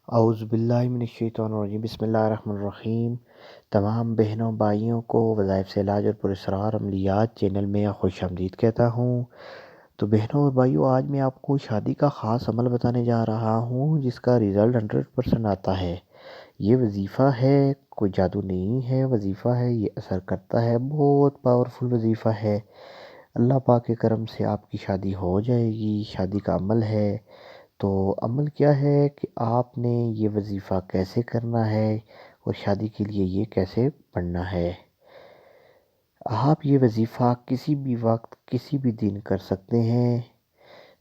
اعوذ باللہ من الشیطان الرجیم، بسم اللہ الرحمن الرحیم۔ تمام بہنوں بھائیوں کو وظائف سے علاج اور پراسرار عملیات چینل میں خوش آمدید کہتا ہوں۔ تو بہنوں اور بھائیوں، آج میں آپ کو شادی کا خاص عمل بتانے جا رہا ہوں جس کا رزلٹ 100% آتا ہے۔ یہ وظیفہ ہے، کوئی جادو نہیں ہے، وظیفہ ہے، یہ اثر کرتا ہے، بہت پاورفل وظیفہ ہے۔ اللہ پاک کے کرم سے آپ کی شادی ہو جائے گی۔ شادی کا عمل ہے، تو عمل کیا ہے کہ آپ نے یہ وظیفہ کیسے کرنا ہے اور شادی کے لیے یہ کیسے پڑھنا ہے۔ آپ یہ وظیفہ کسی بھی وقت کسی بھی دن کر سکتے ہیں۔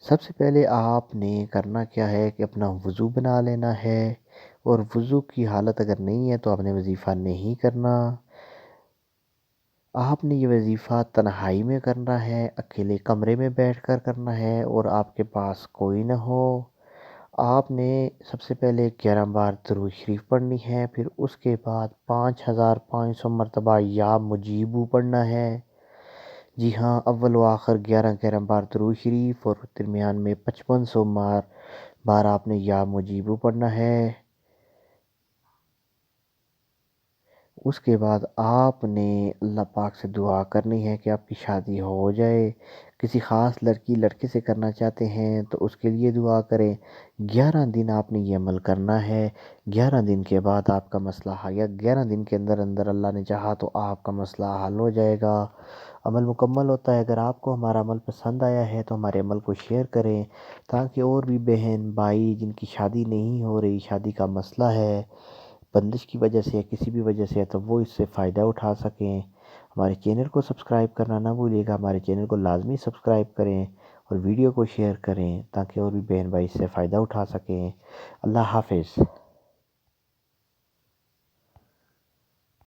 سب سے پہلے آپ نے کرنا کیا ہے کہ اپنا وضو بنا لینا ہے، اور وضو کی حالت اگر نہیں ہے تو آپ نے وظیفہ نہیں کرنا۔ آپ نے یہ وظیفہ تنہائی میں کرنا ہے، اکیلے کمرے میں بیٹھ کر کرنا ہے اور آپ کے پاس کوئی نہ ہو۔ آپ نے سب سے پہلے 11 بار درود شریف پڑھنی ہے، پھر اس کے بعد 5500 مرتبہ یا مجیبو پڑھنا ہے۔ جی ہاں، اول و آخر 11 بار درود شریف اور درمیان میں 5500 بار آپ نے یا مجیبو پڑھنا ہے۔ اس کے بعد آپ نے اللہ پاک سے دعا کرنی ہے کہ آپ کی شادی ہو جائے۔ کسی خاص لڑکی لڑکے سے کرنا چاہتے ہیں تو اس کے لیے دعا کریں۔ 11 دن آپ نے یہ عمل کرنا ہے۔ 11 دن کے بعد آپ کا مسئلہ حل، یا 11 دن کے اندر اندر اللہ نے چاہا تو آپ کا مسئلہ حل ہو جائے گا، عمل مکمل ہوتا ہے۔ اگر آپ کو ہمارا عمل پسند آیا ہے تو ہمارے عمل کو شیئر کریں، تاکہ اور بھی بہن بھائی جن کی شادی نہیں ہو رہی، شادی کا مسئلہ ہے، بندش کی وجہ سے یا کسی بھی وجہ سے، تو وہ اس سے فائدہ اٹھا سکیں۔ ہمارے چینل کو سبسکرائب کرنا نہ بھولیے گا، ہمارے چینل کو لازمی سبسکرائب کریں اور ویڈیو کو شیئر کریں تاکہ اور بھی بہن بھائی اس سے فائدہ اٹھا سکیں۔ اللہ حافظ۔